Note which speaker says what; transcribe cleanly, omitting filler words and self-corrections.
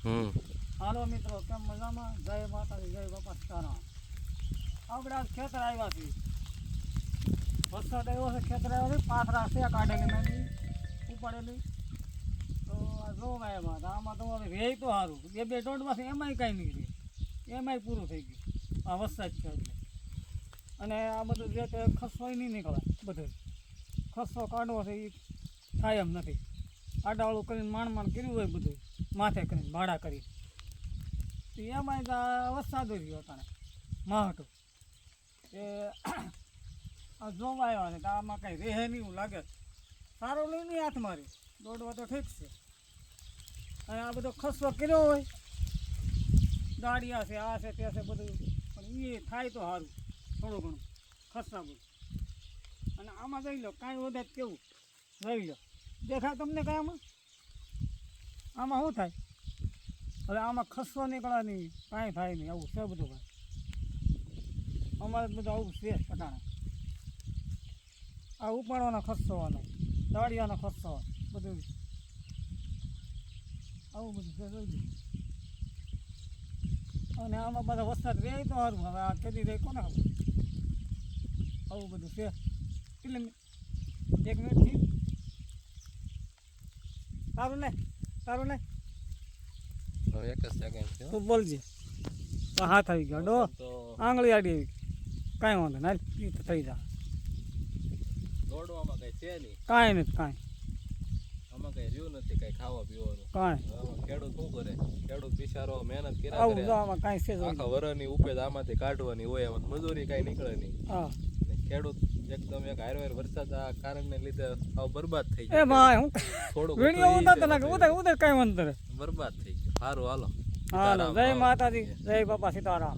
Speaker 1: હાલો મિત્રો, કેમ મજામાં? જય માતાજી, જય બાપા સીતારામ. આપણે આજ ખેતર આવ્યા છીએ. વરસાદ આવ્યો છે, ખેતર આવ્યો છે, પાથરા છે કાઢેલી નાની ઉપાડેલી. તો આ જોવા આવ્યા હતા. આમાં તો હવે વેય તો સારું, બે દોઢમાંથી એમાંય કાંઈ નહીં રહે, એમાંય પૂરું થઈ ગયું. આ વરસાદ છે એટલે. અને આ બધું જે તે ખસવાય નહીં નીકળે, બધું ખસો કાઢવો છે એ થાય એમ નથી. આડાવાળું કરીને માંડ કર્યું હોય બધું, માથે કરીને ભાડા કરી એમાં વરસાદ રહ્યો તને માહટું એ આ જોવા આવ્યા છે કે આમાં કાંઈ રહે નહીં એવું લાગે. સારું લઈ નહીં હાથ મારી દોડવા તો ઠીક છે. અને આ બધો ખસવો કર્યો હોય, દાડિયા છે, આ છે, તે છે બધું, પણ એ થાય તો સારું થોડું ઘણું ખસવા બધું. અને આમાં જઈ લો કાંઈ વધે કેવું જઈ લો દેખાય તમને કાંઈ આમાં શું થાય? હવે આમાં ખસવો નીકળે નહીં, કાંઈ થાય નહીં, આવું છે બધું કાંઈ. અમારે બધું આવું છે પટાણે. આ ઉપાડવાનો ખસવાનો, દાળિયાનો ખસવો બધું આવું બધું છે જોઈ. અને આમાં બધા વરસાદ રહે તો સારું. હવે આ કેદી રહે કોને ખબર? આવું બધું છે. એટલે 1 મિનિટથી તારું ને
Speaker 2: એક જ સેકન્ડ છે.
Speaker 1: તું બોલજે. હાથ આવી ગયો ડો, આંગળી આડી આવી, કાંઈ વાંધો ના થઈ જા.
Speaker 2: દોડવામાં કઈ છે નહીં,
Speaker 1: કાંઈ નથી, કાંઈ
Speaker 2: આમાં કઈ રહ્યું નથી, કઈ ખાવા પીવાનું.
Speaker 1: કાંઈ
Speaker 2: આમાં ખેડૂત શું કરે? ખેડૂત બિચારો મહેનત કર્યા
Speaker 1: આવું
Speaker 2: કરે,
Speaker 1: જો આમાં કાંઈ છે જ
Speaker 2: આખા વરની ઉપેજ આમાંથી કાઢવાની હોય, એમાં મજૂરી કઈ નીકળે નહીં.
Speaker 1: હા.
Speaker 2: ને ખેડૂત એકદમ એક હારવાર વરસાદ આ કારણને લીધે આવ બરબાદ થઈ
Speaker 1: એ
Speaker 2: ગયો.
Speaker 1: ભાઈ હું
Speaker 2: થોડુંક
Speaker 1: વિડીયો ઉતારતા લાગે, ઉતાર કાંઈ વાંધો નહીં.
Speaker 2: બરબાદ થઈ ગયો. સારું હાલો.
Speaker 1: હાલો, જય માતાજી, જય બાપા સીતારામ.